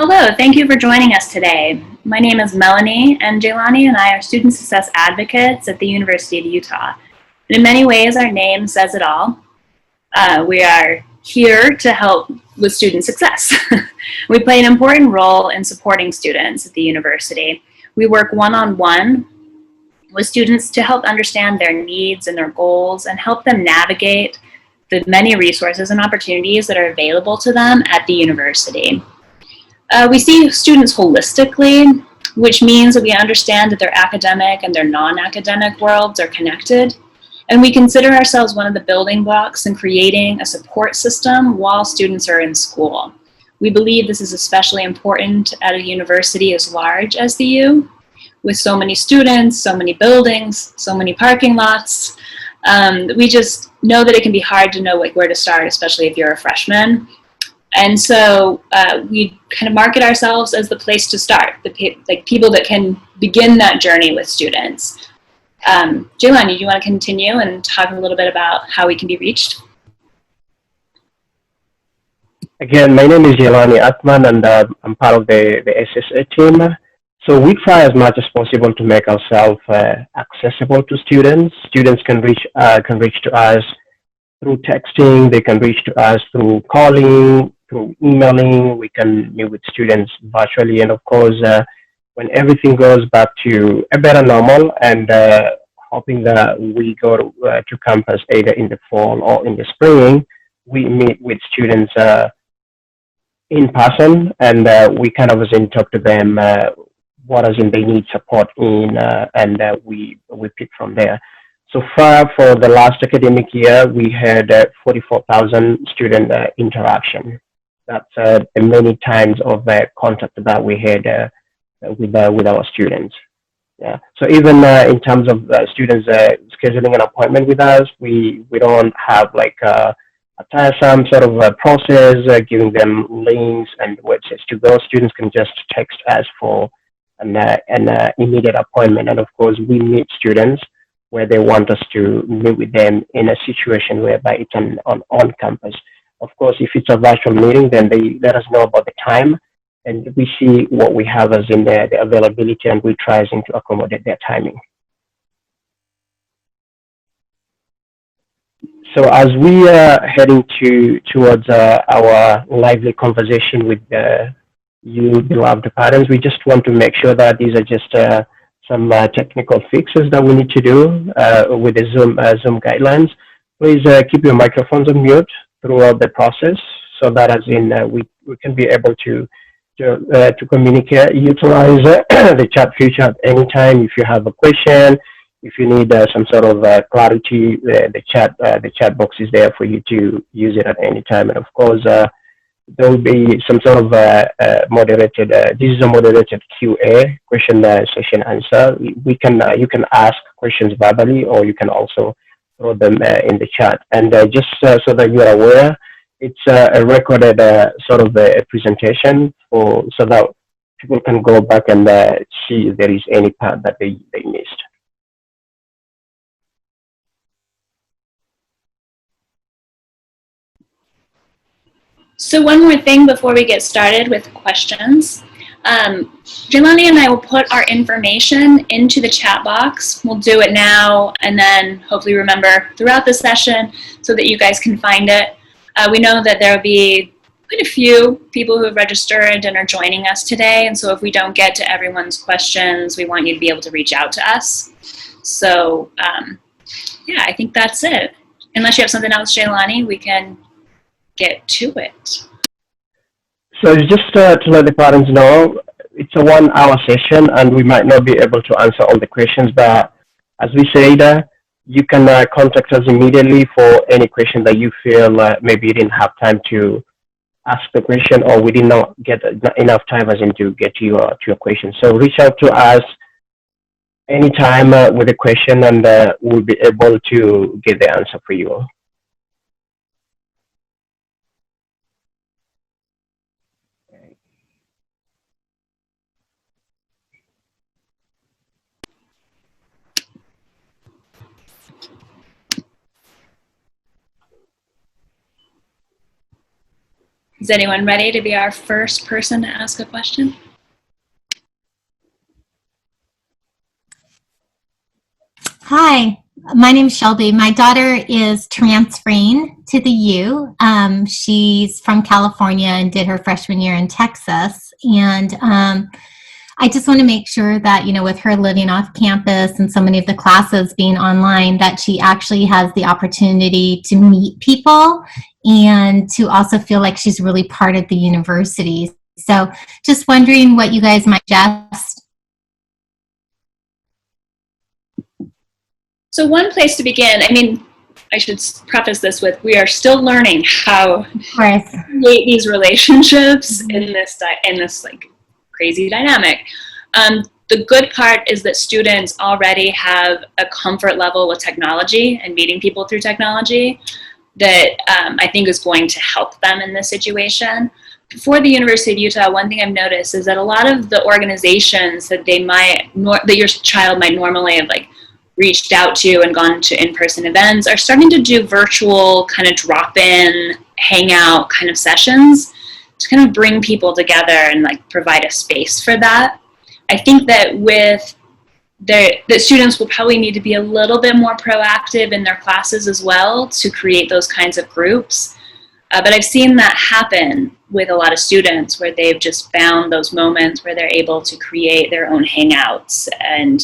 Hello, thank you for joining us today. My name is Melanie, and Jaylani and I are student success advocates at the University of Utah. And in many ways, our name says it all. We are here to help with student success. We play an important role in supporting students at the university. We work one-on-one with students to help understand their needs and their goals and help them navigate the many resources and opportunities that are available to them at the university. We see students holistically, which means that we understand that their academic and their non-academic worlds are connected. And we consider ourselves one of the building blocks in creating a support system while students are in school. We believe this is especially important at a university as large as the U, with so many students, so many buildings, so many parking lots. We just know that it can be hard to know where to start, especially if you're a freshman. And so we kind of market ourselves as the place to start, people that can begin that journey with students. Jaylani, do you want to continue and talk a little bit about how we can be reached? Again, my name is Jaylani Atman, and I'm part of the SSA team. So we try as much as possible to make ourselves accessible to students. Students can reach to us through texting. They can reach to us through calling, through emailing. We can meet with students virtually, and of course, when everything goes back to a better normal, and hoping that we go to campus either in the fall or in the spring, we meet with students in person, and we kind of talk to them what as in they need support in, and we pick from there. So far, for the last academic year, we had 44,000 student interaction. That's many times of contact that we had with our students. Yeah. So even in terms of students scheduling an appointment with us, we don't have like a tiresome sort of process, giving them links and websites to go. Students can just text us for an immediate appointment, and of course, we meet students where they want us to meet with them in a situation whereby it's on campus. Of course, if it's a virtual meeting, then they let us know about the time, and we see what we have as in the availability, and we try to accommodate their timing. So as we are heading towards our lively conversation with you beloved parents, we just want to make sure that these are just some technical fixes that we need to do with the Zoom guidelines. Please keep your microphones on mute throughout the process, so that as in we can be able to communicate. Utilize the chat feature at any time if you have a question. If you need some sort of clarity, the chat box is there for you to use it at any time. And of course, there will be some sort of moderated. This is a moderated Q&A question session answer. You can ask questions verbally, or you can also throw them in the chat. And just so that you are aware, it's a recorded sort of a presentation so that people can go back and see if there is any part that they missed. So one more thing before we get started with questions. Jaylani and I will put our information into the chat box. We'll do it now and then hopefully remember throughout the session so that you guys can find it. We know that there will be quite a few people who have registered and are joining us today, and so if we don't get to everyone's questions, we want you to be able to reach out to us. So yeah, I think that's it. Unless you have something else, Jaylani, we can get to it. So just to let the parents know, it's a 1 hour session, and we might not be able to answer all the questions, but as we said, you can contact us immediately for any question that you feel maybe you didn't have time to ask the question, or we did not get enough time as in to get to your question. So reach out to us anytime with a question, and we'll be able to get the answer for you. Is anyone ready to be our first person to ask a question? Hi, my name's Shelby. My daughter is transferring to the U. She's from California and did her freshman year in Texas. And I just want to make sure that, you know, with her living off campus and so many of the classes being online, that she actually has the opportunity to meet people and to also feel like she's really part of the university. So just wondering what you guys might suggest. So one place to begin, I mean, I should preface this with, we are still learning how to create these relationships in this like crazy dynamic. The good part is that students already have a comfort level with technology and meeting people through technology that I think is going to help them in this situation. For the University of Utah, one thing I've noticed is that a lot of the organizations that that your child might normally have like reached out to and gone to in-person events are starting to do virtual kind of drop-in hangout kind of sessions to kind of bring people together and like provide a space for that. I think that that students will probably need to be a little bit more proactive in their classes as well to create those kinds of groups. But I've seen that happen with a lot of students where they've just found those moments where they're able to create their own hangouts. And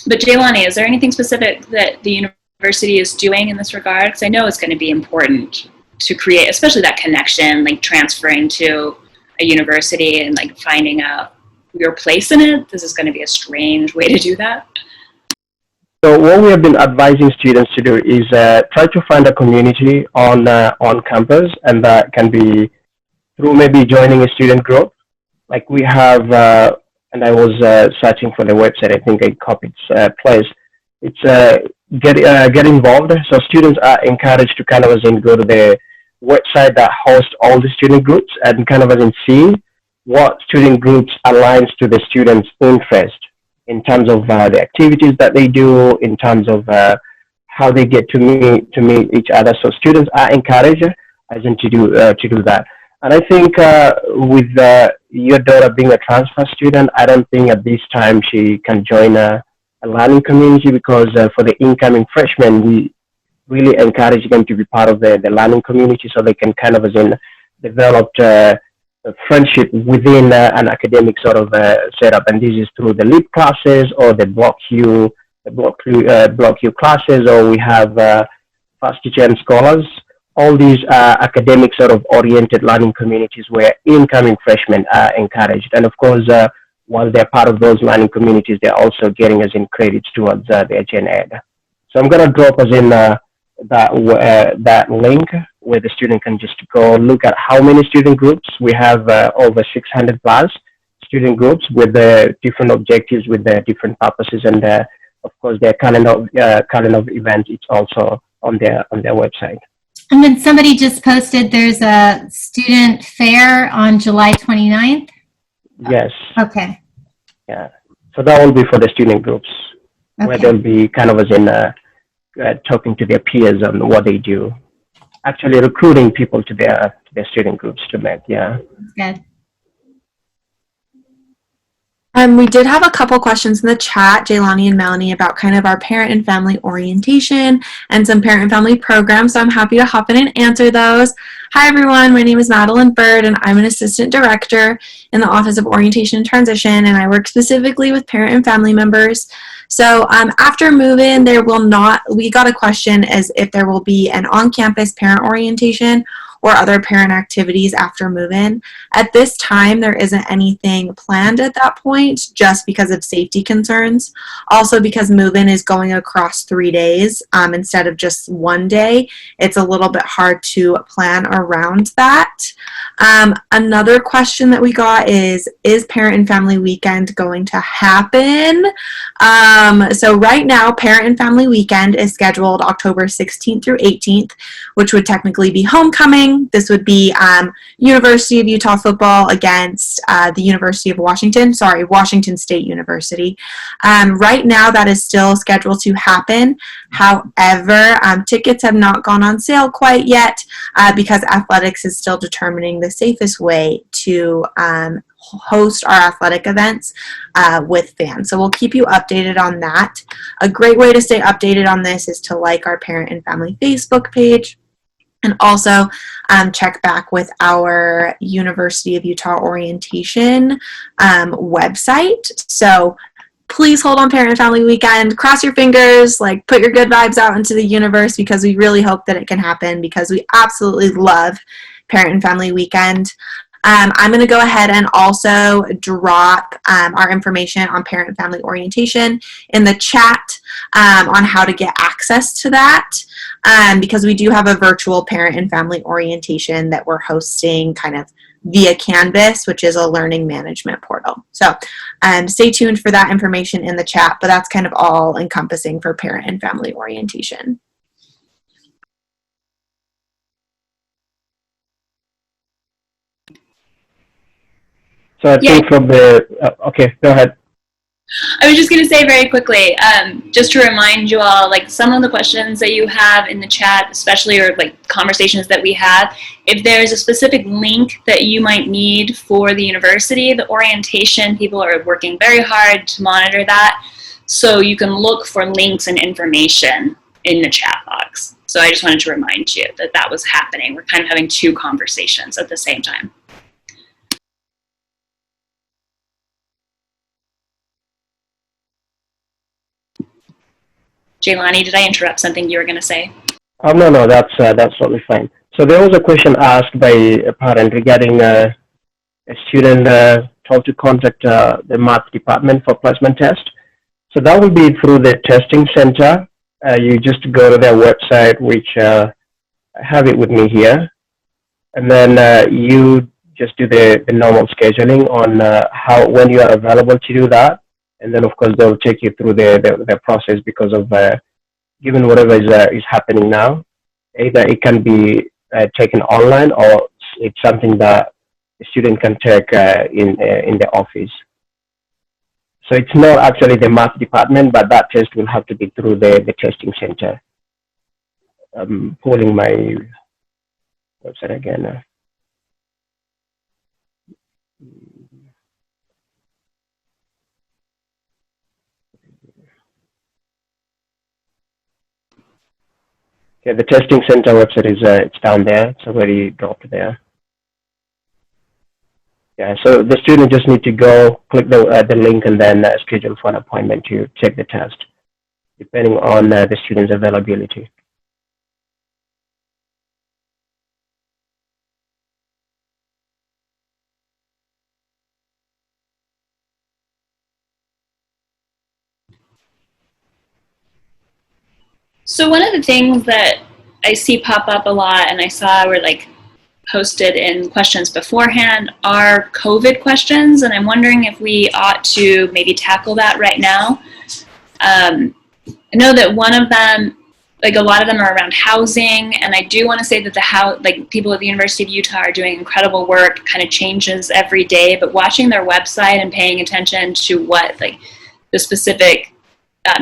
but Jaylani, is there anything specific that the university is doing in this regard? Because I know it's going to be important to create, especially that connection, like transferring to a university and like finding out your place in it. This is going to be a strange way to do that. So what we have been advising students to do is try to find a community on campus, and that can be through maybe joining a student group. Like we have, and I was searching for the website. I think I copied place. It's get involved. So students are encouraged to kind of as in go to the website that hosts all the student groups and kind of as in see what student groups aligns to the students' interest in terms of the activities that they do, in terms of how they get to meet each other. So students are encouraged as in to do that. And I think with your daughter being a transfer student, I don't think at this time she can join a learning community, because for the incoming freshmen, we really encourage them to be part of the learning community so they can kind of as in develop a friendship within an academic sort of setup. And this is through the LEAP classes or the Block Q classes, or we have Fast Teacher and Scholars. All these academic sort of oriented learning communities where incoming freshmen are encouraged. And of course, while they're part of those learning communities, they're also getting us in credits towards their gen ed. So I'm going to drop us in that link where the student can just go look at how many student groups. We have over 600 plus student groups with different objectives, with different purposes, and of course their calendar of events. It's also on their website. And then somebody just posted there's a student fair on July 29th. Yes. Okay. Yeah. So that will be for the student groups, where they'll be kind of as in talking to their peers on what they do, actually recruiting people to their student groups to meet. Yeah. That's good. We did have a couple questions in the chat, Jaylani and Melanie, about kind of our parent and family orientation and some parent and family programs, so I'm happy to hop in and answer those. Hi everyone, my name is Madeline Bird and I'm an assistant director in the Office of Orientation and Transition, and I work specifically with parent and family members. So after move-in, we got a question as if there will be an on-campus parent orientation or other parent activities after move-in. At this time, there isn't anything planned at that point, just because of safety concerns. Also because move-in is going across 3 days instead of just 1 day, it's a little bit hard to plan around that. Another question that we got is Parent and Family Weekend going to happen? So right now, Parent and Family Weekend is scheduled October 16th through 18th, which would technically be homecoming, happening. This would be University of Utah football against the University of Washington, Washington State University. Right now that is still scheduled to happen. However, tickets have not gone on sale quite yet because athletics is still determining the safest way to host our athletic events with fans. So we'll keep you updated on that. A great way to stay updated on this is to like our parent and family Facebook page, and also check back with our University of Utah orientation website. So please hold on Parent and Family Weekend. Cross your fingers, like put your good vibes out into the universe, because we really hope that it can happen, because we absolutely love Parent and Family Weekend. I'm going to go ahead and also drop our information on Parent and Family Orientation in the chat on how to get access to that, because we do have a virtual Parent and Family Orientation that we're hosting kind of via Canvas, which is a learning management portal. So stay tuned for that information in the chat, but that's kind of all encompassing for Parent and Family Orientation. So I think from the, okay, go ahead. I was just going to say very quickly, just to remind you all, like some of the questions that you have in the chat, especially, or like conversations that we have, if there's a specific link that you might need for the university, the orientation people are working very hard to monitor that. So you can look for links and information in the chat box. So I just wanted to remind you that that was happening. We're kind of having two conversations at the same time. Jaylani, did I interrupt something you were going to say? No, that's totally fine. So there was a question asked by a parent regarding a student told to contact the math department for placement test. So that will be through the testing center. You just go to their website, which I have it with me here, and then you just do the normal scheduling on when you are available to do that. And then, of course, they'll take you through the process, because of given whatever is happening now. Either it can be taken online, or it's something that the student can take in the office. So it's not actually the math department, but that test will have to be through the testing center. I'm pulling my website again. Yeah, the testing center website is it's down there. It's already dropped there. Yeah, so the student just need to go click the link and then schedule for an appointment to take the test, depending on the student's availability. So one of the things that I see pop up a lot, and I saw were like posted in questions beforehand, are COVID questions, and I'm wondering if we ought to maybe tackle that right now. I know that one of them, like a lot of them are around housing, and I do want to say that people at the University of Utah are doing incredible work, kind of changes every day, but watching their website and paying attention to what like the specific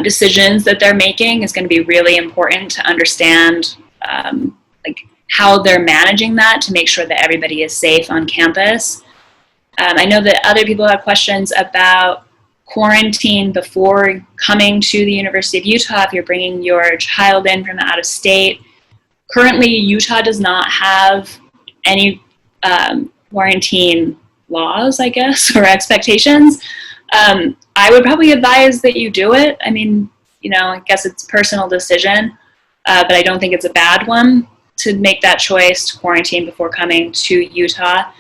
decisions that they're making is going to be really important to understand like how they're managing that to make sure that everybody is safe on campus. I know that other people have questions about quarantine before coming to the University of Utah if you're bringing your child in from out of state. Currently, Utah does not have any quarantine laws, I guess, or expectations. I would probably advise that you do it. I mean, I guess it's a personal decision, but I don't think it's a bad one to make that choice to quarantine before coming to Utah.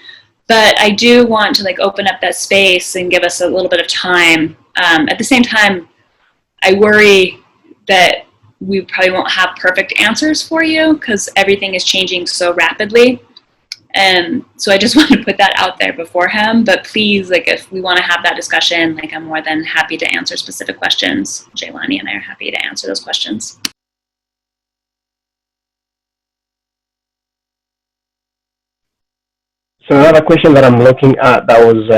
But I do want to open up that space and give us a little bit of time. At the same time, I worry that we probably won't have perfect answers for you because everything is changing so rapidly. And so I just want to put that out there beforehand, but please, if we want to have that discussion, I'm more than happy to answer specific questions. Jaylani and I are happy to answer those questions. So another question that I'm looking at that was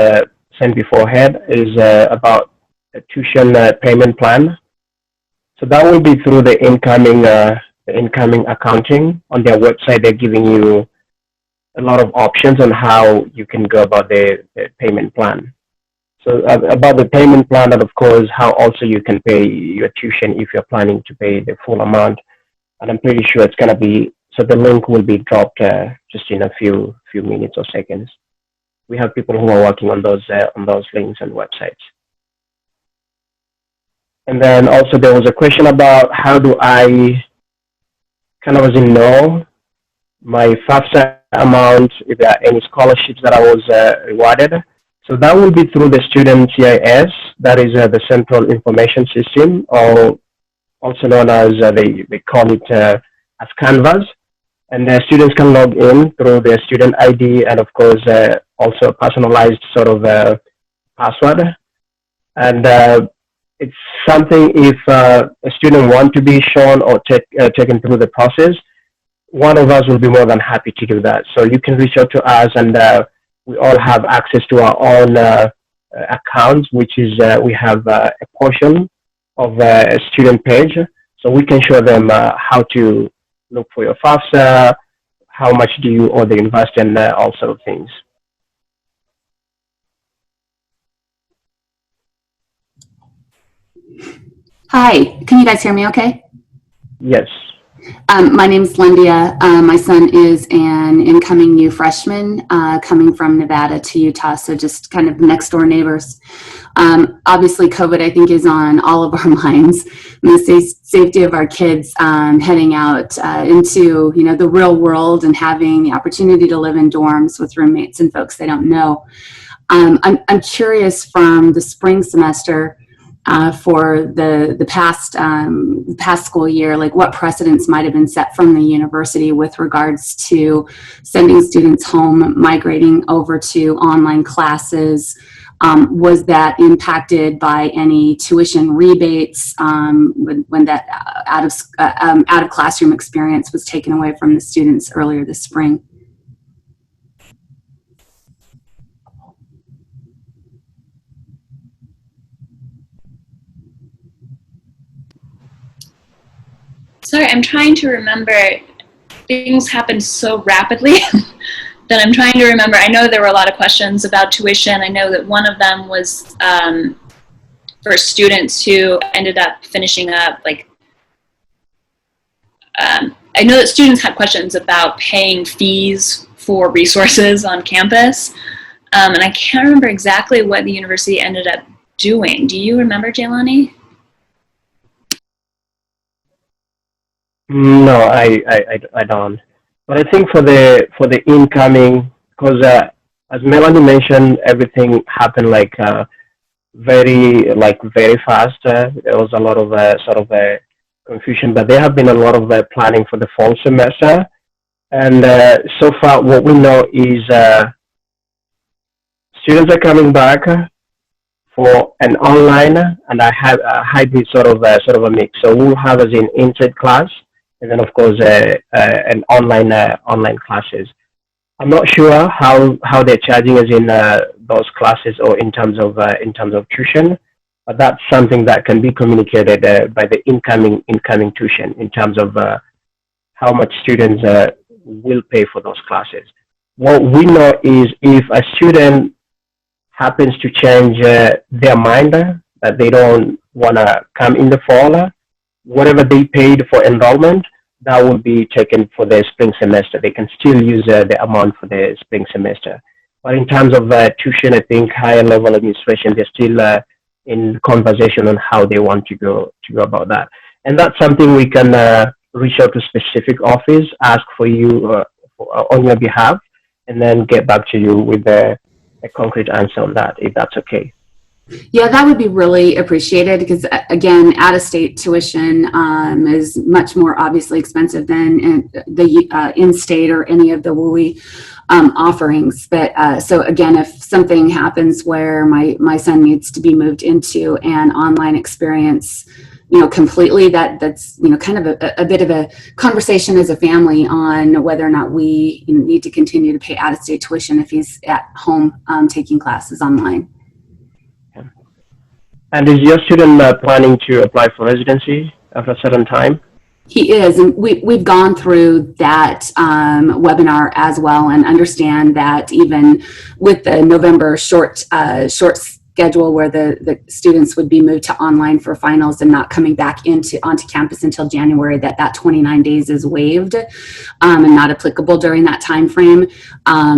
sent beforehand is about a tuition payment plan. So that will be through the incoming accounting on their website. They're giving you a lot of options on how you can go about the payment plan. So about the payment plan, and of course, how also you can pay your tuition if you're planning to pay the full amount. And I'm pretty sure it's gonna be so. The link will be dropped just in a few minutes or seconds. We have people who are working on those links and websites. And then also there was a question about how do I kind of as in know my FAFSA amount, if there are any scholarships that I was rewarded. So that will be through the student CIS, that is the Central Information System, or also known as, they call it as Canvas. And the students can log in through their student ID and of course also personalized sort of password. And it's something if a student want to be shown or taken through the process, one of us will be more than happy to do that. So you can reach out to us, and we all have access to our own accounts, which is we have a portion of a student page, so we can show them how to look for your FAFSA, how much do you owe the university, and all sort of things. Hi, can you guys hear me okay? Yes. My name is Lindia. My son is an incoming new freshman coming from Nevada to Utah, so just kind of next door neighbors. Obviously, COVID, I think, is on all of our minds. And the safety of our kids heading out into the real world and having the opportunity to live in dorms with roommates and folks they don't know. I'm curious from the spring semester for the past school year, like what precedents might have been set from the university with regards to sending students home, migrating over to online classes. Was that impacted by any tuition rebates when that out of classroom experience was taken away from the students earlier this spring? Sorry, I'm trying to remember. Things happened so rapidly that I'm trying to remember. I know there were a lot of questions about tuition. I know that one of them was for students who ended up finishing up, like, I know that students had questions about paying fees for resources on campus. And I can't remember exactly what the university ended up doing. Do you remember, Jaylani? No, I don't. But I think for the incoming, because as Melanie mentioned, everything happened like very fast. There was a lot of sort of confusion, but there have been a lot of planning for the fall semester. And so far, what we know is students are coming back for an online and I have a hybrid sort of a mix. So we'll have as in in-set class, and then of course an online classes. I'm not sure how they're charging us in those classes or in terms of tuition, but that's something that can be communicated by the incoming tuition in terms of how much students will pay for those classes. What we know is if a student happens to change their mind that they don't want to come in the fall, whatever they paid for enrollment, that will be taken for the spring semester. They can still use the amount for the spring semester. But in terms of tuition, I think higher level administration, they're still in conversation on how they want to go about that. And that's something we can reach out to specific office, ask for you on your behalf, and then get back to you with a concrete answer on that, if that's okay. Yeah, that would be really appreciated because, again, out-of-state tuition is much more obviously expensive than the in-state or any of the WUI offerings. But so again, if something happens where my son needs to be moved into an online experience, completely, that's kind of a bit of a conversation as a family on whether or not we need to continue to pay out-of-state tuition if he's at home taking classes online. And is your student planning to apply for residency after a certain time? He is, and we've gone through that webinar as well, and understand that even with the November short schedule where the students would be moved to online for finals and not coming back onto campus until January, that 29 days is waived and not applicable during that time frame.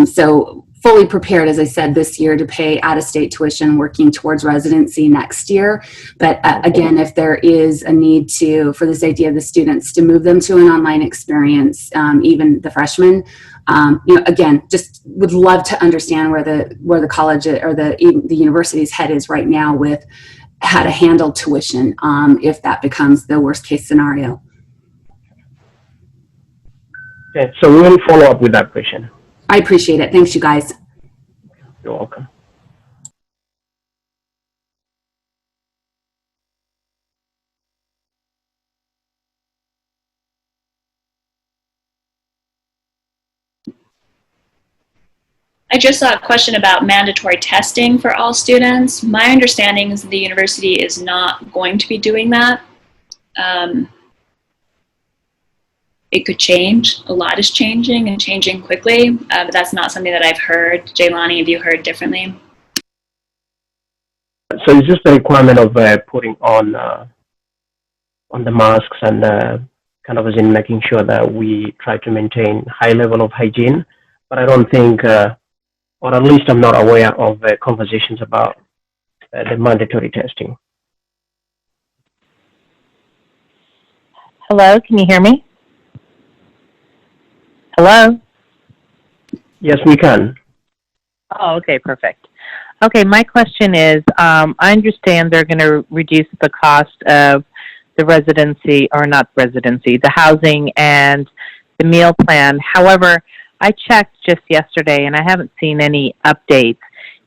So fully prepared, as I said, this year to pay out-of-state tuition, working towards residency next year. But again, if there is a need for the safety of the students, to move them to an online experience, even the freshmen, again, just would love to understand where the college or the university's head is right now with how to handle tuition if that becomes the worst case scenario. Okay, so we will follow up with that question. I appreciate it. Thanks, you guys. You're welcome. I just saw a question about mandatory testing for all students. My understanding is that the university is not going to be doing that. It could change. A lot is changing and changing quickly, but that's not something that I've heard. Jaylani, have you heard differently? So it's just a requirement of putting on the masks and kind of as in making sure that we try to maintain high level of hygiene. But I don't think, or at least I'm not aware of conversations about the mandatory testing. Hello, can you hear me? Hello? Yes, we can. Oh, okay, perfect. Okay, my question is, I understand they're going to reduce the cost of the residency, or not residency, the housing and the meal plan. However, I checked just yesterday and I haven't seen any updates.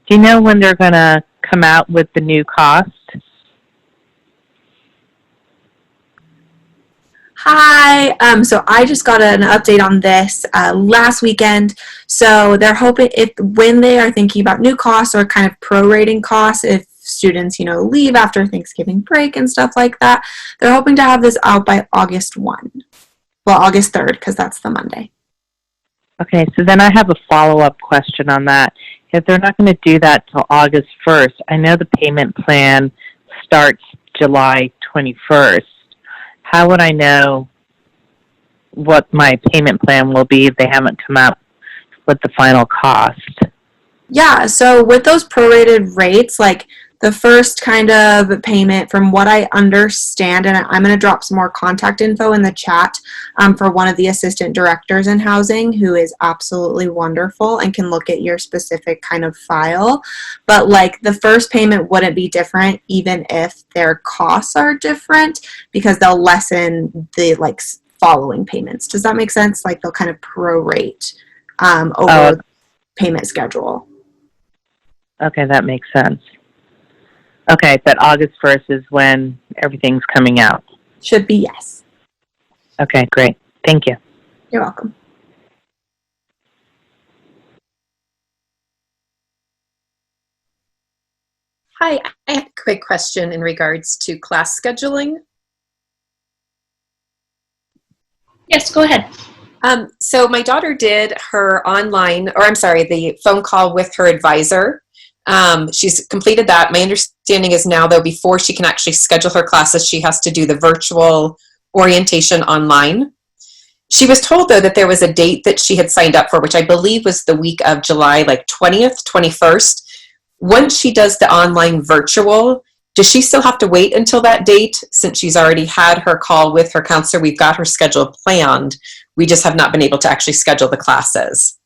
Do you know when they're going to come out with the new cost? Hi, so I just got an update on this last weekend. So they're hoping when they are thinking about new costs or kind of prorating costs, if students, leave after Thanksgiving break and stuff like that, they're hoping to have this out by August 1. Well, August 3rd, because that's the Monday. Okay, so then I have a follow-up question on that. If they're not going to do that till August 1st, I know the payment plan starts July 21st. How would I know what my payment plan will be if they haven't come out with the final cost? Yeah, so with those prorated rates, like the first kind of payment, from what I understand, and I'm going to drop some more contact info in the chat for one of the assistant directors in housing, who is absolutely wonderful and can look at your specific kind of file. But like the first payment wouldn't be different even if their costs are different, because they'll lessen the following payments. Does that make sense? Like they'll kind of prorate over payment schedule. Okay, that makes sense. Okay, but August 1st is when everything's coming out. Should be, yes. Okay, great. Thank you. You're welcome. Hi, I have a quick question in regards to class scheduling. Yes, go ahead. So my daughter did her the phone call with her advisor. She's completed that. My understanding is now, though, before she can actually schedule her classes, she has to do the virtual orientation online. She was told, though, that there was a date that she had signed up for, which I believe was the week of July, 20th, 21st. Once she does the online virtual, does she still have to wait until that date? Since she's already had her call with her counselor, we've got her schedule planned. We just have not been able to actually schedule the classes.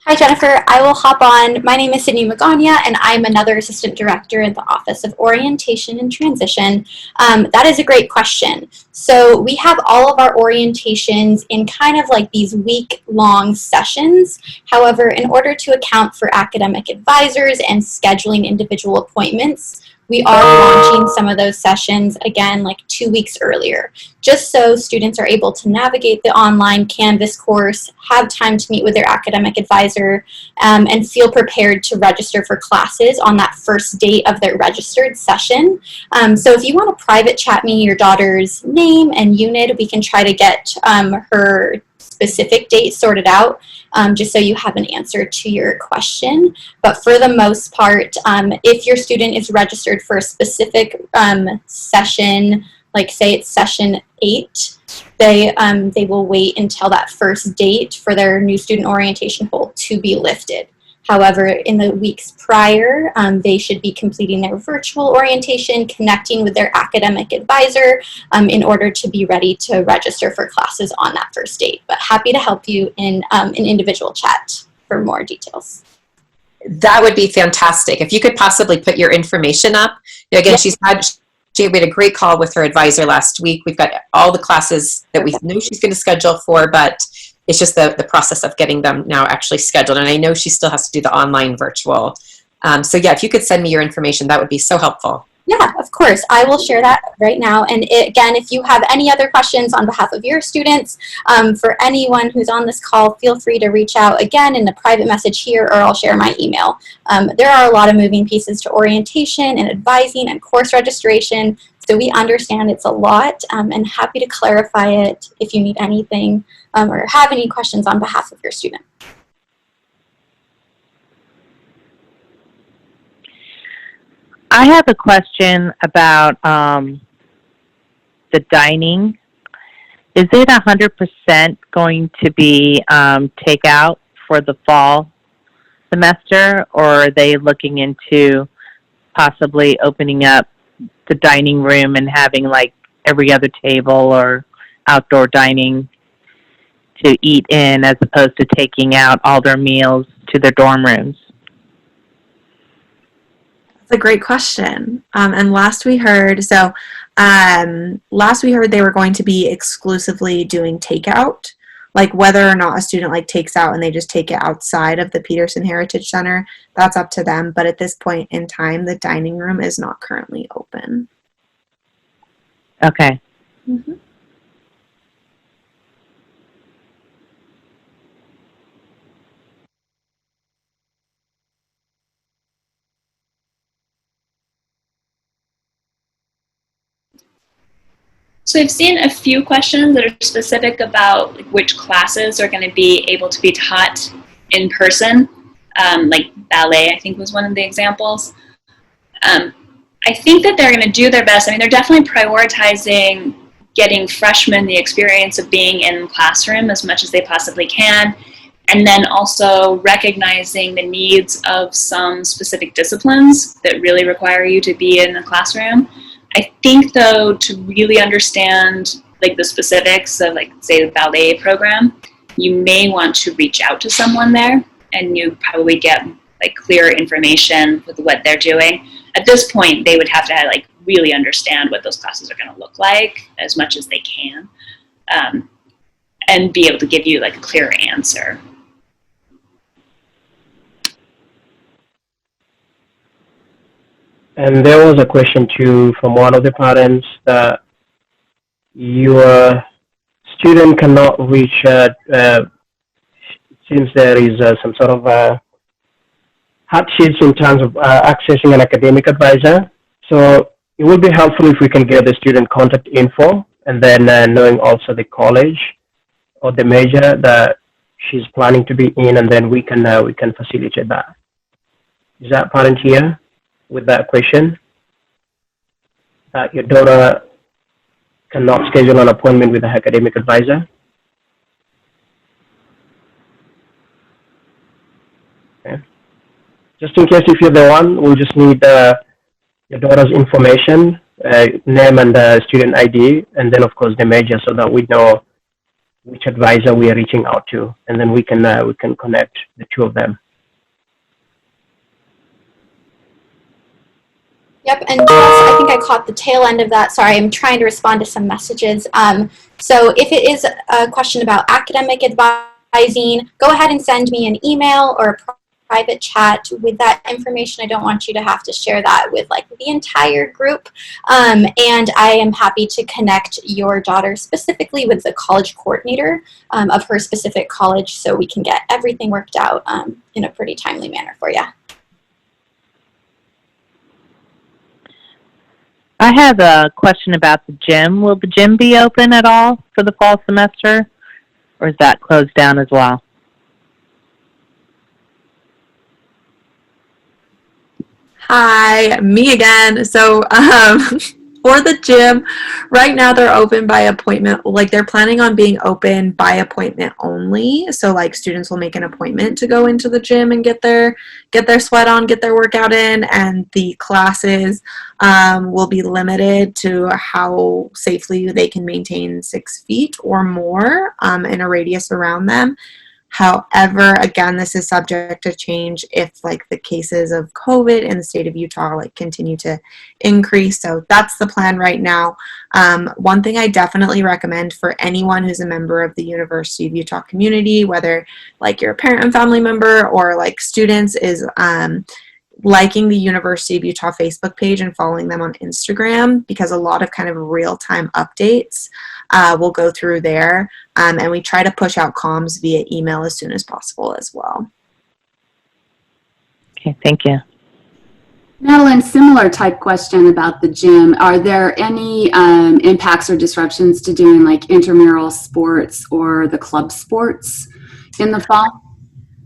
Hi, Jennifer. I will hop on. My name is Sydney Magana, and I'm another assistant director in the Office of Orientation and Transition. That is a great question. So we have all of our orientations in kind of like these week-long sessions. However, in order to account for academic advisors and scheduling individual appointments, we are launching some of those sessions again like 2 weeks earlier, just so students are able to navigate the online Canvas course, have time to meet with their academic advisor, and feel prepared to register for classes on that first date of their registered session. So if you want to private chat me your daughter's name and unit, we can try to get her specific date sorted out, just so you have an answer to your question. But for the most part, if your student is registered for a specific session, like say it's session 8, they will wait until that first date for their new student orientation hold to be lifted. However, in the weeks prior, they should be completing their virtual orientation, connecting with their academic advisor in order to be ready to register for classes on that first date. But happy to help you in an individual chat for more details. That would be fantastic. If you could possibly put your information up. Again, she had a great call with her advisor last week. We've got all the classes that we know she's going to schedule for, but it's just the process of getting them now actually scheduled. And I know she still has to do the online virtual. So yeah, if you could send me your information, that would be so helpful. Yeah, of course. I will share that right now. And again, if you have any other questions on behalf of your students, for anyone who's on this call, feel free to reach out again in a private message here, or I'll share my email. There are a lot of moving pieces to orientation and advising and course registration, so we understand it's a lot, and happy to clarify it if you need anything or have any questions on behalf of your student. I have a question about the dining. Is it 100% going to be takeout for the fall semester, or are they looking into possibly opening up the dining room and having like every other table or outdoor dining to eat in, as opposed to taking out all their meals to their dorm rooms? That's a great question. And last we heard they were going to be exclusively doing takeout, like whether or not a student like takes out and they just take it outside of the Peterson Heritage Center, that's up to them. But at this point in time, the dining room is not currently open. Okay. Mm-hmm. So I've seen a few questions that are specific about like, which classes are going to be able to be taught in person, like ballet, I think was one of the examples. I think that they're going to do their best. I mean, they're definitely prioritizing getting freshmen the experience of being in the classroom as much as they possibly can, and then also recognizing the needs of some specific disciplines that really require you to be in the classroom. I think, though, to really understand like the specifics of, like, say, the ballet program, you may want to reach out to someone there, and you probably get like clearer information with what they're doing. At this point, they would have to like really understand what those classes are going to look like as much as they can, and be able to give you like a clearer answer. And there was a question too from one of the parents that your student cannot reach, since there is some sort of hardships in terms of accessing an academic advisor. So it would be helpful if we can get the student contact info, and then knowing also the college or the major that she's planning to be in, and then we can facilitate that. Is that parent here with that question? That your daughter cannot schedule an appointment with an academic advisor? Okay. Just in case if you're the one, we'll just need your daughter's information, name and student ID, and then of course the major, so that we know which advisor we are reaching out to, and then we can connect the two of them. Yep, and I think I caught the tail end of that. Sorry, I'm trying to respond to some messages. So if it is a question about academic advising, go ahead and send me an email or a private chat with that information. I don't want you to have to share that with like the entire group. And I am happy to connect your daughter specifically with the college coordinator of her specific college so we can get everything worked out in a pretty timely manner for you. I have a question about the gym. Will the gym be open at all for the fall semester, or is that closed down as well? Hi, me again. So for the gym, right now they're open by appointment. Like they're planning on being open by appointment only. So like students will make an appointment to go into the gym and get their sweat on, get their workout in, and the classes will be limited to how safely they can maintain 6 feet or more in a radius around them. However, again, this is subject to change if like the cases of COVID in the state of Utah like continue to increase. So that's the plan right now. One thing I definitely recommend for anyone who's a member of the University of Utah community, whether like you're a parent and family member or like students, is liking the University of Utah Facebook page and following them on Instagram, because a lot of kind of real-time updates will go through there. And we try to push out comms via email as soon as possible as well. Okay, thank you. Madeline, similar type question about the gym. Are there any impacts or disruptions to doing like intramural sports or the club sports in the fall?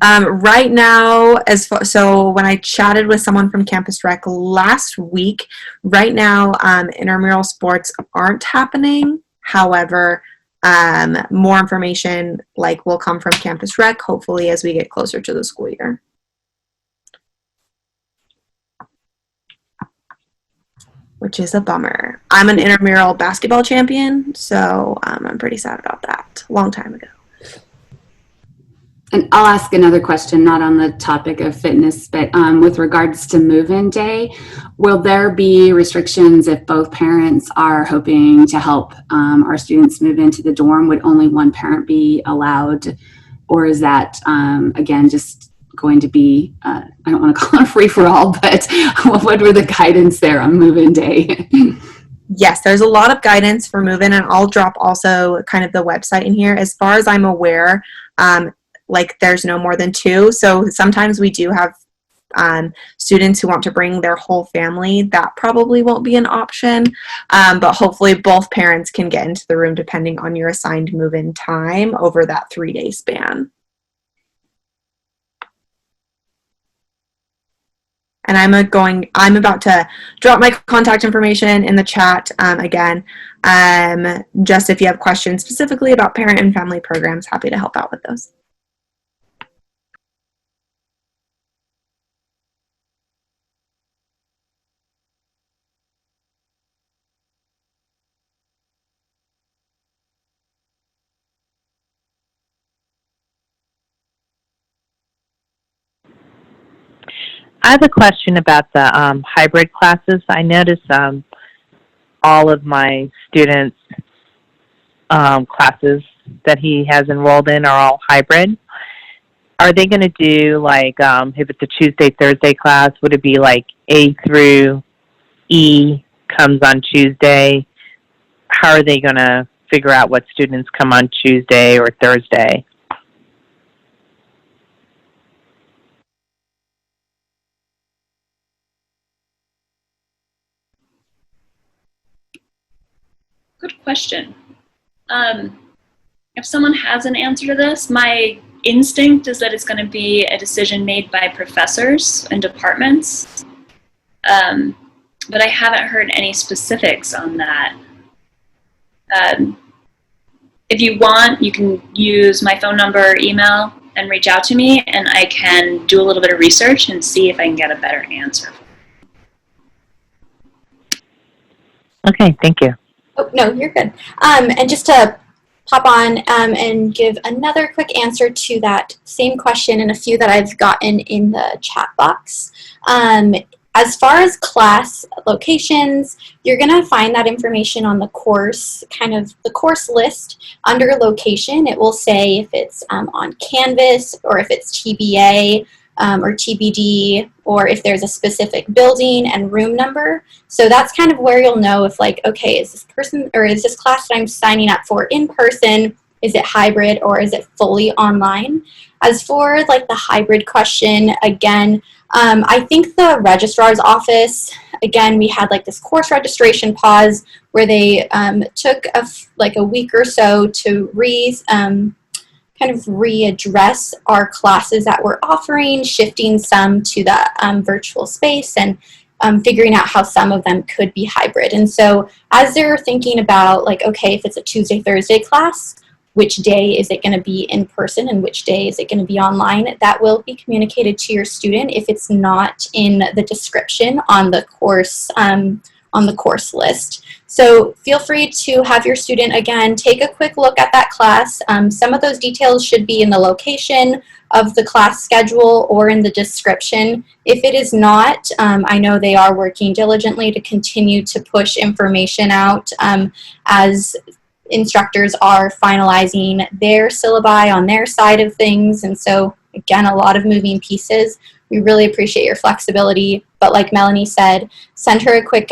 Right now, so when I chatted with someone from Campus Rec last week, right now intramural sports aren't happening. However, more information like will come from Campus Rec hopefully as we get closer to the school year. Which is a bummer. I'm an intramural basketball champion, so I'm pretty sad about that. A long time ago. And I'll ask another question, not on the topic of fitness, but with regards to move-in day, will there be restrictions if both parents are hoping to help our students move into the dorm? Would only one parent be allowed? Or is that, again, just going to be, I don't want to call it a free-for-all, but what were the guidance there on move-in day? Yes, there's a lot of guidance for move-in, and I'll drop also kind of the website in here. As far as I'm aware, like there's no more than 2. So sometimes we do have students who want to bring their whole family. That probably won't be an option, but hopefully both parents can get into the room depending on your assigned move-in time over that 3-day span. And I'm about to drop my contact information in the chat again. Just if you have questions specifically about parent and family programs, happy to help out with those. I have a question about the hybrid classes. I noticed all of my students' classes that he has enrolled in are all hybrid. Are they going to do like, if it's a Tuesday, Thursday class, would it be like A through E comes on Tuesday? How are they going to figure out what students come on Tuesday or Thursday? Good question. If someone has an answer to this, my instinct is that it's going to be a decision made by professors and departments, but I haven't heard any specifics on that. If you want, you can use my phone number or email and reach out to me, and I can do a little bit of research and see if I can get a better answer. Okay, thank you. Oh, no, you're good. And just to pop on and give another quick answer to that same question and a few that I've gotten in the chat box. As far as class locations, you're going to find that information on the course, kind of the course list under location. It will say if it's on Canvas or if it's TBA. or TBD, or if there's a specific building and room number. So that's kind of where you'll know if like, okay, is this person or is this class that I'm signing up for in person? Is it hybrid or is it fully online? As for like the hybrid question, again, I think the registrar's office, again, we had like this course registration pause where they took like a week or so to kind of readdress our classes that we're offering, shifting some to the virtual space and figuring out how some of them could be hybrid. And so as they're thinking about like, okay, if it's a Tuesday, Thursday class, which day is it going to be in person and which day is it going to be online, that will be communicated to your student if it's not in the description on the course list. So feel free to have your student, again, take a quick look at that class. Some of those details should be in the location of the class schedule or in the description. If it is not, I know they are working diligently to continue to push information out as instructors are finalizing their syllabi on their side of things. And so, again, a lot of moving pieces. We really appreciate your flexibility. But like Melanie said, send her a quick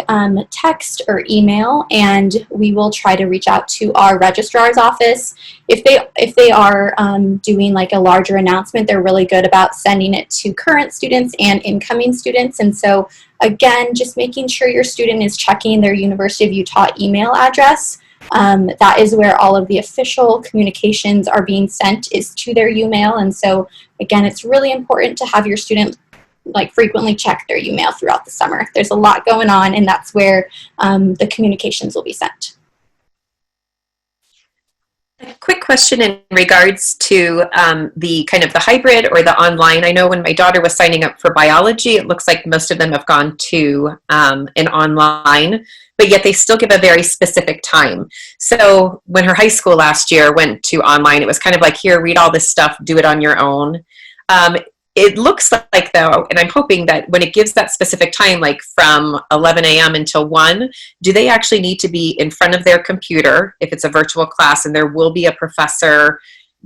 text or email, and we will try to reach out to our registrar's office. If they are doing like a larger announcement, they're really good about sending it to current students and incoming students. And so, again, just making sure your student is checking their University of Utah email address. That is where all of the official communications are being sent, is to their email. And so, again, it's really important to have your student like frequently check their email throughout the summer. There's a lot going on, and that's where the communications will be sent. A quick question in regards to the kind of the hybrid or the online. I know when my daughter was signing up for biology, it looks like most of them have gone to an online, but yet they still give a very specific time. So when her high school last year went to online, it was kind of like, here, read all this stuff, do it on your own. It looks like, though, and I'm hoping that when it gives that specific time, like from 11 a.m. until 1, do they actually need to be in front of their computer if it's a virtual class, and there will be a professor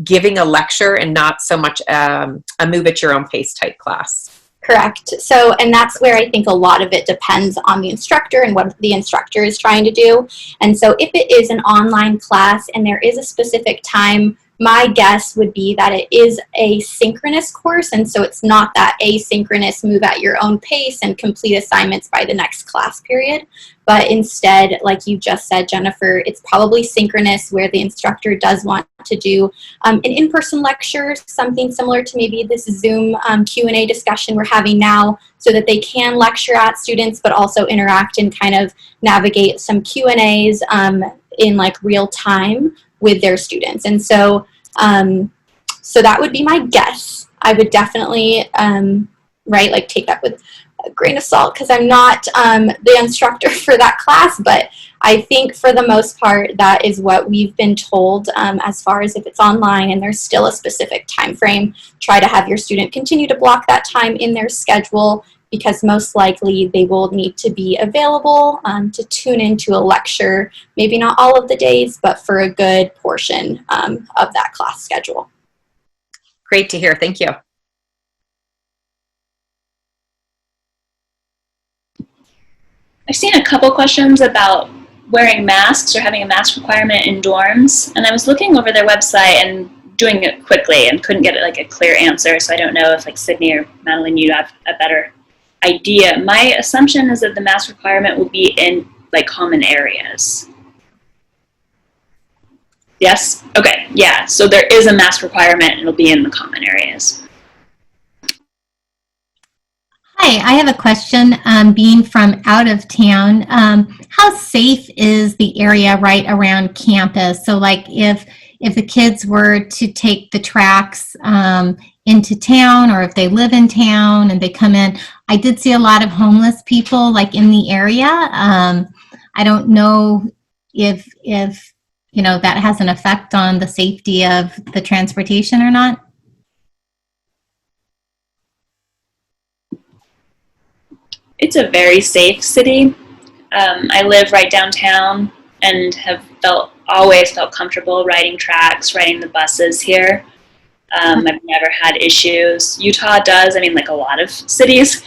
giving a lecture and not so much a move at your own pace type class? Correct. So, and that's where I think a lot of it depends on the instructor and what the instructor is trying to do. And so if it is an online class and there is a specific time, my guess would be that it is a synchronous course, and so it's not that asynchronous move at your own pace and complete assignments by the next class period, but instead, like you just said, Jennifer, it's probably synchronous where the instructor does want to do an in-person lecture, something similar to maybe this Zoom Q&A discussion we're having now, so that they can lecture at students but also interact and kind of navigate some Q&As in like real time with their students. And so so that would be my guess. I would definitely right, like take that with a grain of salt because I'm not the instructor for that class, but I think for the most part that is what we've been told. As far as if it's online and there's still a specific time frame, try to have your student continue to block that time in their schedule, because most likely they will need to be available to tune into a lecture, maybe not all of the days, but for a good portion of that class schedule. Great to hear. Thank you. I've seen a couple questions about wearing masks or having a mask requirement in dorms, and I was looking over their website and doing it quickly and couldn't get like a clear answer, so I don't know if like Sydney or Madeline, you have a better idea. My assumption is that the mask requirement will be in like common areas. Yes? Okay, yeah, so there is a mask requirement and it'll be in the common areas. Hi, I have a question. Being from out of town, how safe is the area right around campus? So like if the kids were to take the tracks into town, or if they live in town and they come in, I did see a lot of homeless people like in the area. I don't know if you know that has an effect on the safety of the transportation or not. It's a very safe city. I live right downtown and have always felt comfortable riding tracks, riding the buses here. I've never had issues. Utah does, I mean, like a lot of cities.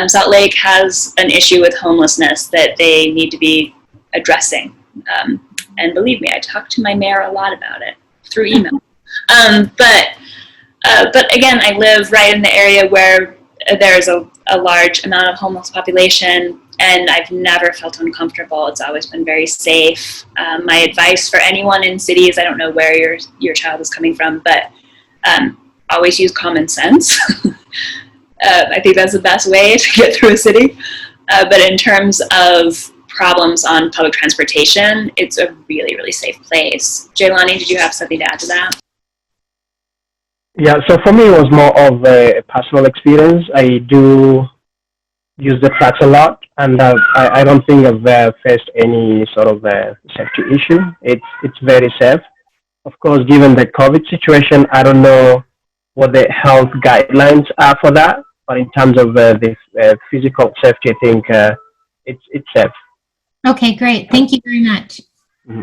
Salt Lake has an issue with homelessness that they need to be addressing. And believe me, I talked to my mayor a lot about it through email. But again, I live right in the area where there's a large amount of homeless population, and I've never felt uncomfortable. It's always been very safe. My advice for anyone in cities, I don't know where your child is coming from, but always use common sense. I think that's the best way to get through a city. But in terms of problems on public transportation, it's a really, really safe place. Jaylani, did you have something to add to that? Yeah, so for me, it was more of a personal experience. I do use the tracks a lot, and I don't think I've faced any sort of safety issue. It's very safe. Of course, given the COVID situation, I don't know what the health guidelines are for that, but in terms of the physical safety, I think it's safe. Okay, great. Thank you very much. Mm-hmm.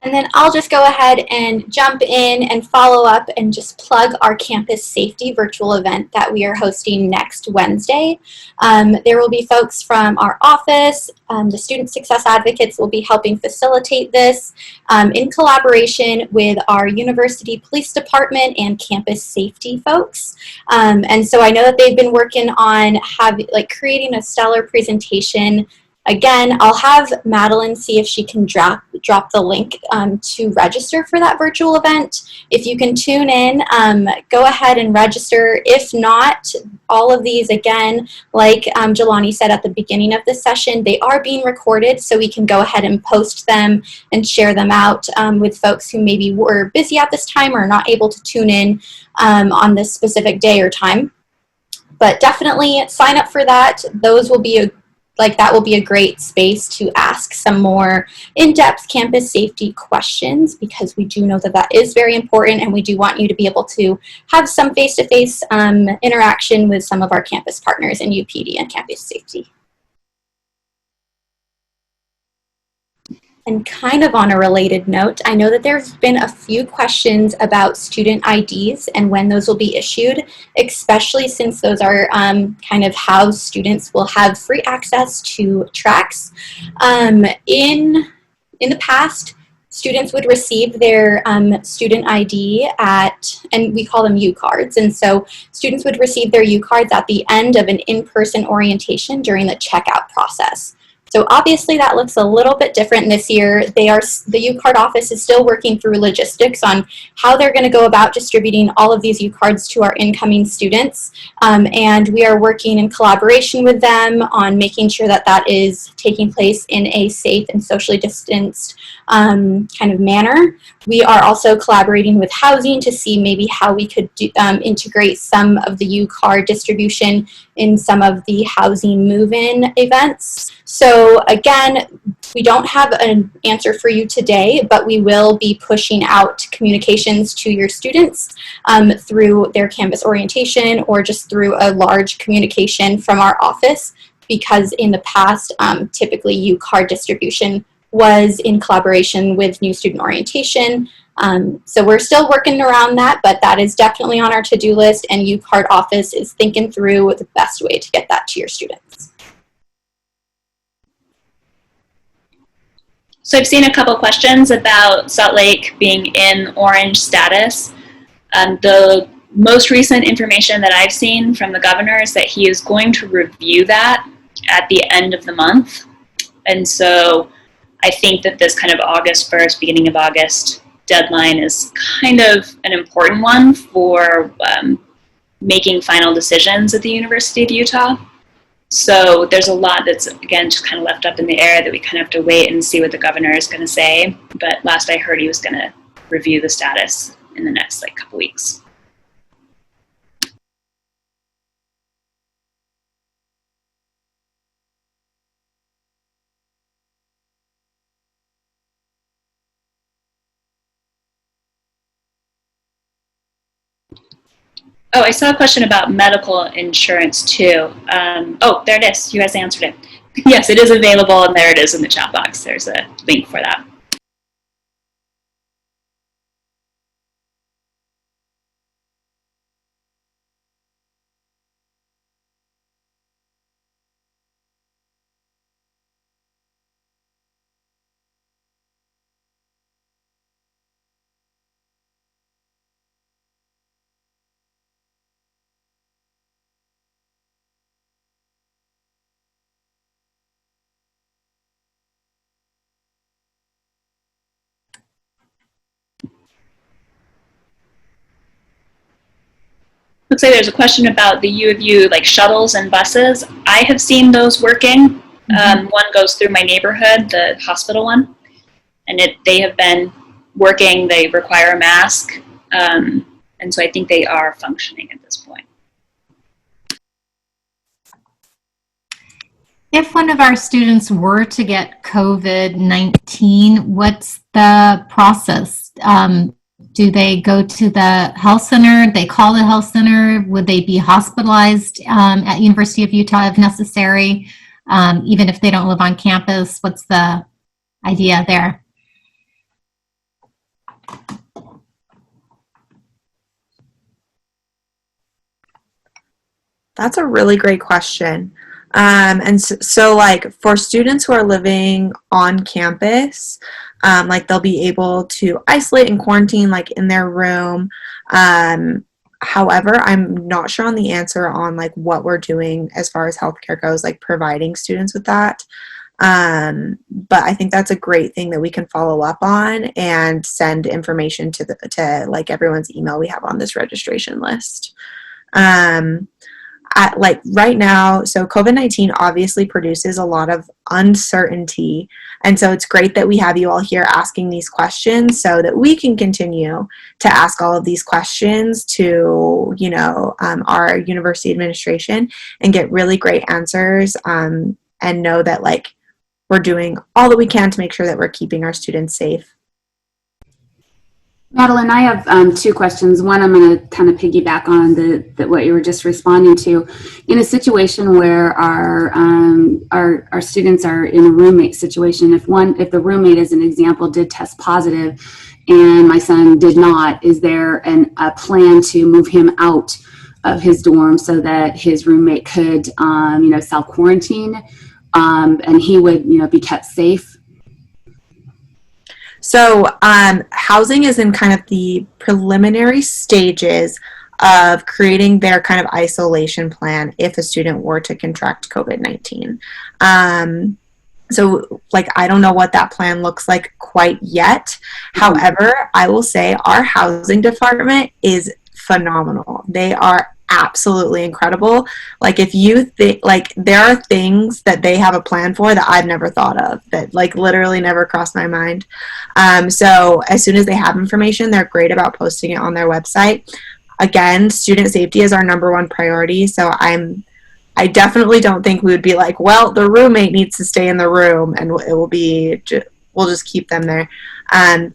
And then I'll just go ahead and jump in and follow up and just plug our campus safety virtual event that we are hosting next Wednesday. There will be folks from our office, the student success advocates will be helping facilitate this in collaboration with our university police department and campus safety folks. And so I know that they've been working on creating a stellar presentation. Again, I'll have Madeline see if she can drop the link to register for that virtual event. If you can tune in, go ahead and register. If not, all of these, again, like Jelani said at the beginning of the session, they are being recorded, so we can go ahead and post them and share them out with folks who maybe were busy at this time or not able to tune in on this specific day or time. But definitely sign up for that. Those will be that will be a great space to ask some more in-depth campus safety questions, because we do know that that is very important, and we do want you to be able to have some face-to-face interaction with some of our campus partners in UPD and campus safety. And kind of on a related note, I know that there's been a few questions about student IDs and when those will be issued, especially since those are kind of how students will have free access to tracks. In the past, students would receive their student ID and we call them U cards. And so students would receive their U cards at the end of an in-person orientation during the checkout process. So obviously that looks a little bit different this year. The U-Card office is still working through logistics on how they're going to go about distributing all of these U-Cards to our incoming students. And we are working in collaboration with them on making sure that that is taking place in a safe and socially distanced kind of manner. We are also collaborating with housing to see maybe how we could integrate some of the U-Card distribution in some of the housing move-in events. So again, we don't have an answer for you today, but we will be pushing out communications to your students through their campus orientation or just through a large communication from our office, because in the past, typically U-Card distribution was in collaboration with new student orientation. So we're still working around that, but that is definitely on our to-do list, and U-Card office is thinking through the best way to get that to your students. So I've seen a couple questions about Salt Lake being in orange status. The most recent information that I've seen from the governor is that he is going to review that at the end of the month. And so I think that this kind of August 1st, beginning of August deadline is kind of an important one for making final decisions at the University of Utah. So there's a lot that's, again, just kind of left up in the air that we kind of have to wait and see what the governor is going to say. But last I heard, he was going to review the status in the next couple weeks. Oh, I saw a question about medical insurance too. Oh, there it is. You guys answered it. Yes, it is available, and there it is in the chat box. There's a link for that. Looks like there's a question about the U of U, like shuttles and buses. I have seen those working. One goes through my neighborhood, the hospital one, and they have been working. They require a mask, and so I think they are functioning at this point. If one of our students were to get COVID-19, what's the process? Do they go to the health center? They call the health center? Would they be hospitalized at University of Utah if necessary? Even if they don't live on campus, what's the idea there? That's a really great question. And so like for students who are living on campus, like they'll be able to isolate and quarantine like in their room. However, I'm not sure on the answer on like what we're doing as far as healthcare goes, like providing students with that. But I think that's a great thing that we can follow up on and send information to like everyone's email we have on this registration list. Like right now, so COVID-19 obviously produces a lot of uncertainty. And so it's great that we have you all here asking these questions so that we can continue to ask all of these questions to, you know, our university administration and get really great answers and know that like we're doing all that we can to make sure that we're keeping our students safe. Madeline, I have two questions. One, I'm going to kind of piggyback on what you were just responding to. In a situation where our students are in a roommate situation, if the roommate, as an example, did test positive, and my son did not, is there a plan to move him out of his dorm so that his roommate could, self quarantine, and he would, be kept safe? So housing is in kind of the preliminary stages of creating their kind of isolation plan if a student were to contract COVID-19. So like, I don't know what that plan looks like quite yet. However, I will say our housing department is phenomenal. They are absolutely incredible. Like if you think, like there are things that they have a plan for that I've never thought of, that like literally never crossed my mind. So as soon as they have information, they're great about posting it on their website. Again, student safety is our #1 priority. So I definitely don't think we would be like, well, the roommate needs to stay in the room and it will be, we'll just keep them there.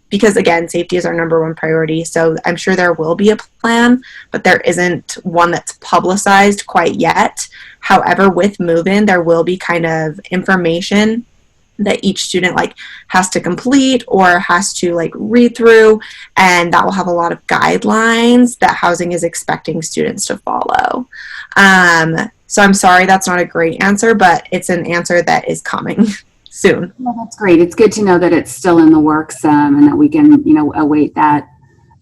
Because again, safety is our #1 priority. So I'm sure there will be a plan, but there isn't one that's publicized quite yet. However, with move-in, there will be kind of information that each student like has to complete or has to like read through, and that will have a lot of guidelines that housing is expecting students to follow. So I'm sorry that's not a great answer, but it's an answer that is coming soon. Well, that's great. It's good to know that it's still in the works and that we can, await that.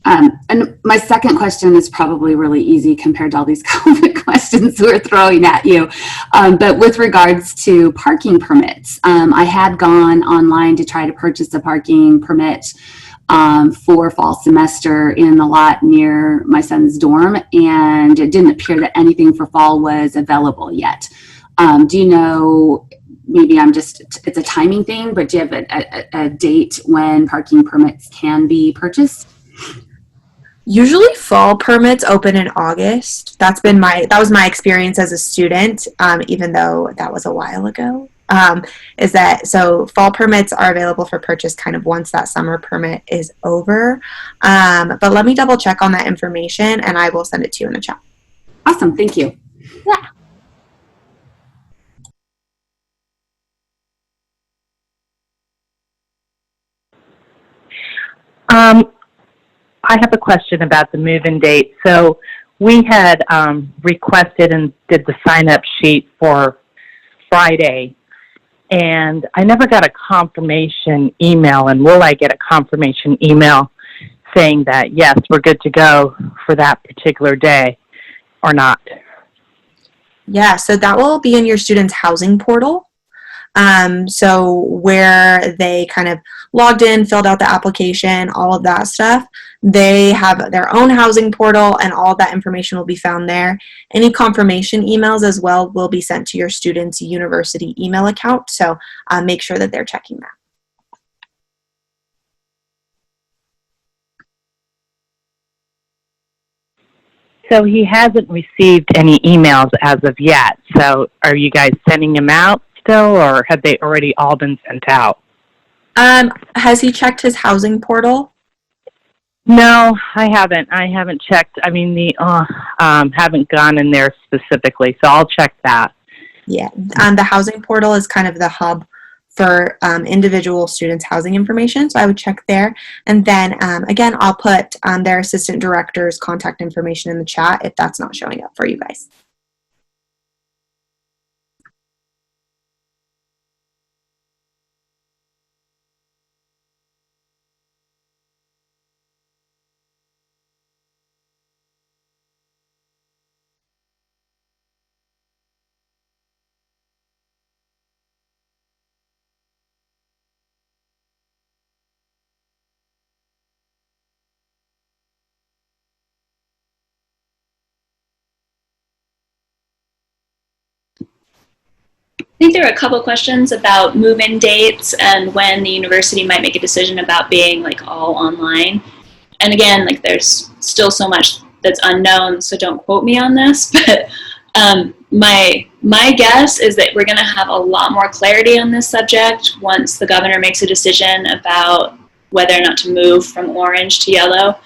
And my second question is probably really easy compared to all these COVID questions we're throwing at you. But with regards to parking permits, I had gone online to try to purchase a parking permit for fall semester in the lot near my son's dorm, and it didn't appear that anything for fall was available yet. Do you know, maybe it's a timing thing, but do you have a date when parking permits can be purchased? Usually fall permits open in August. That was my experience as a student, even though that was a while ago. So fall permits are available for purchase kind of once that summer permit is over. But let me double check on that information and I will send it to you in the chat. Awesome, thank you. Yeah. I have a question about the move-in date. So we had requested and did the sign-up sheet for Friday, and I never got a confirmation email. And will I get a confirmation email saying that, yes, we're good to go for that particular day or not? Yeah, so that will be in your student's housing portal. So where they kind of logged in, filled out the application, all of that stuff. They have their own housing portal, and all of that information will be found there. Any confirmation emails as well will be sent to your student's university email account, so make sure that they're checking that. So he hasn't received any emails as of yet. So are you guys sending them out still, or have they already all been sent out? Has he checked his housing portal? No, I haven't. I haven't checked. I mean, haven't gone in there specifically, so I'll check that. Yeah, the housing portal is kind of the hub for individual students' housing information, so I would check there. And then, again, I'll put their assistant director's contact information in the chat if that's not showing up for you guys. I think there are a couple questions about move-in dates and when the university might make a decision about being like all online. And again, like there's still so much that's unknown, so don't quote me on this. But my guess is that we're going to have a lot more clarity on this subject once the governor makes a decision about whether or not to move from orange to yellow.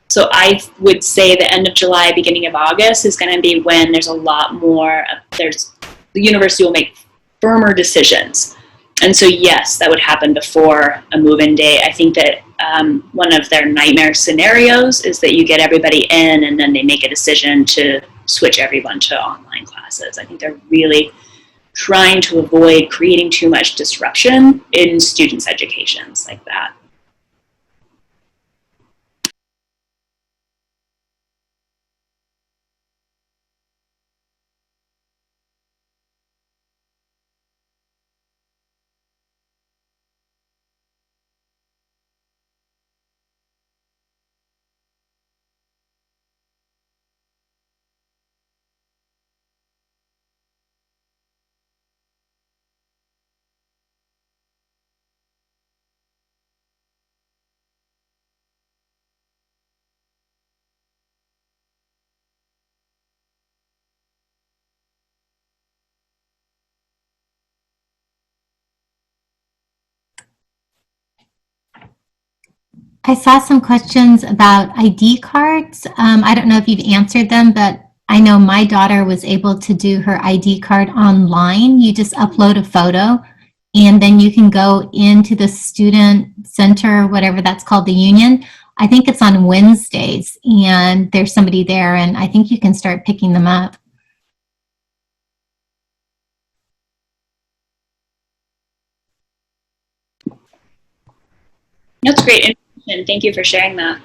So I would say the end of July, beginning of August is going to be when there's a lot more. The university will make firmer decisions. And so, yes, that would happen before a move-in date. I think that one of their nightmare scenarios is that you get everybody in and then they make a decision to switch everyone to online classes. I think they're really trying to avoid creating too much disruption in students' educations like that. I saw some questions about ID cards. I don't know if you've answered them, but I know my daughter was able to do her ID card online. You just upload a photo and then you can go into the student center, whatever that's called, the union. I think it's on Wednesdays and there's somebody there and I think you can start picking them up. That's great information. Thank you for sharing that.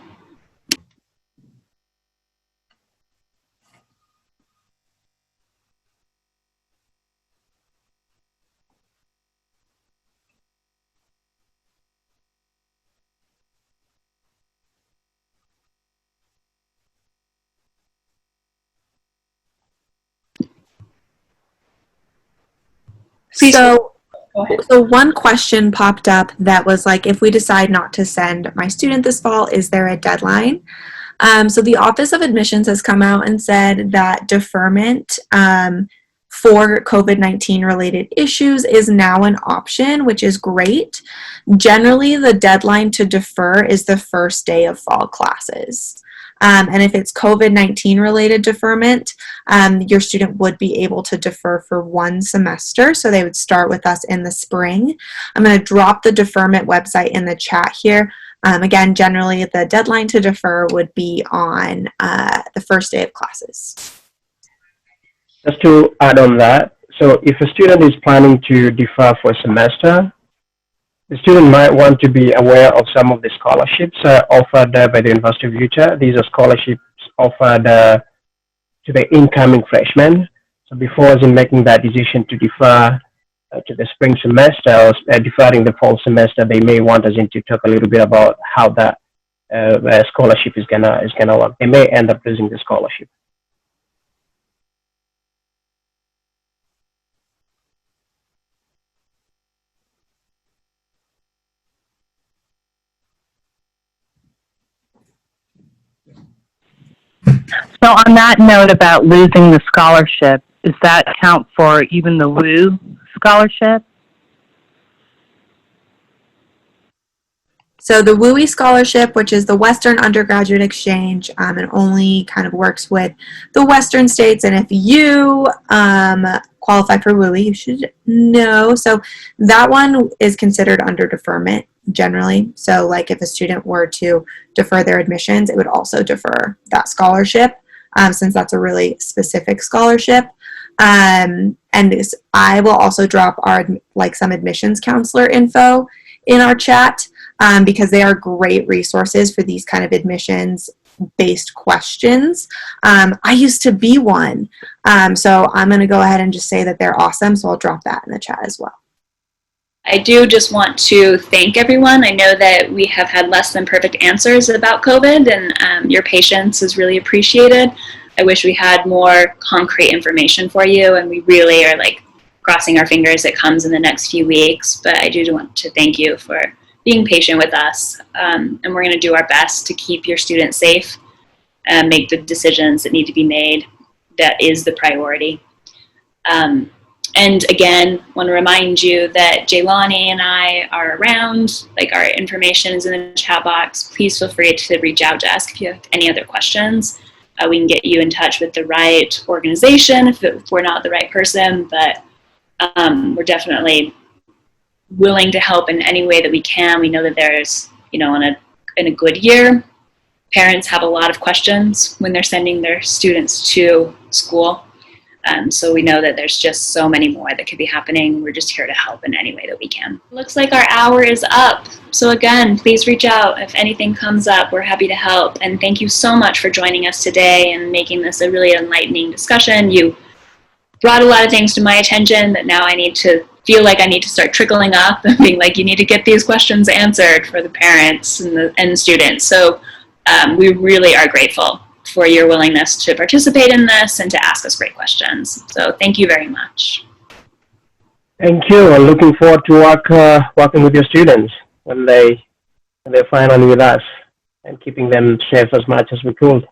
So one question popped up that was like, if we decide not to send my student this fall, is there a deadline? So the Office of Admissions has come out and said that deferment for COVID-19 related issues is now an option, which is great. Generally, the deadline to defer is the first day of fall classes. And if it's COVID-19 related deferment, your student would be able to defer for one semester. So they would start with us in the spring. I'm going to drop the deferment website in the chat here. Again, generally the deadline to defer would be on the first day of classes. Just to add on that, so if a student is planning to defer for a semester, the student might want to be aware of some of the scholarships offered by the University of Utah. These are scholarships offered to the incoming freshmen. So before making that decision to defer, to the spring semester, or deferring the fall semester, they may want us to talk a little bit about how that scholarship is gonna work. They may end up losing the scholarship. So on that note about losing the scholarship, does that count for even the WU scholarship? So the WUI scholarship, which is the Western Undergraduate Exchange, and only kind of works with the Western states. And if you qualify for WUI, you should know. So that one is considered under deferment generally. So like if a student were to defer their admissions, it would also defer that scholarship, since that's a really specific scholarship. And I will also drop our some admissions counselor info in our chat. Because they are great resources for these kind of admissions-based questions. I used to be one, so I'm going to go ahead and just say that they're awesome, so I'll drop that in the chat as well. I do just want to thank everyone. I know that we have had less than perfect answers about COVID, and your patience is really appreciated. I wish we had more concrete information for you, and we really are crossing our fingers it comes in the next few weeks, but I do want to thank you for being patient with us, and we're going to do our best to keep your students safe and make the decisions that need to be made. That is the priority. And again, want to remind you that Jaylani and I are around. Our information is in the chat box. Please feel free to reach out to us if you have any other questions. We can get you in touch with the right organization if we're not the right person, but we're definitely willing to help in any way that we can. We know that there's, in a good year, parents have a lot of questions when they're sending their students to school. So we know that there's just so many more that could be happening. We're just here to help in any way that we can. Looks like our hour is up. So again, please reach out if anything comes up. We're happy to help. And thank you so much for joining us today and making this a really enlightening discussion. You brought a lot of things to my attention that now I feel like I need to start trickling up and being you need to get these questions answered for the parents and the students. So we really are grateful for your willingness to participate in this and to ask us great questions. So thank you very much. Thank you. I'm looking forward to working with your students when they're finally with us and keeping them safe as much as we could.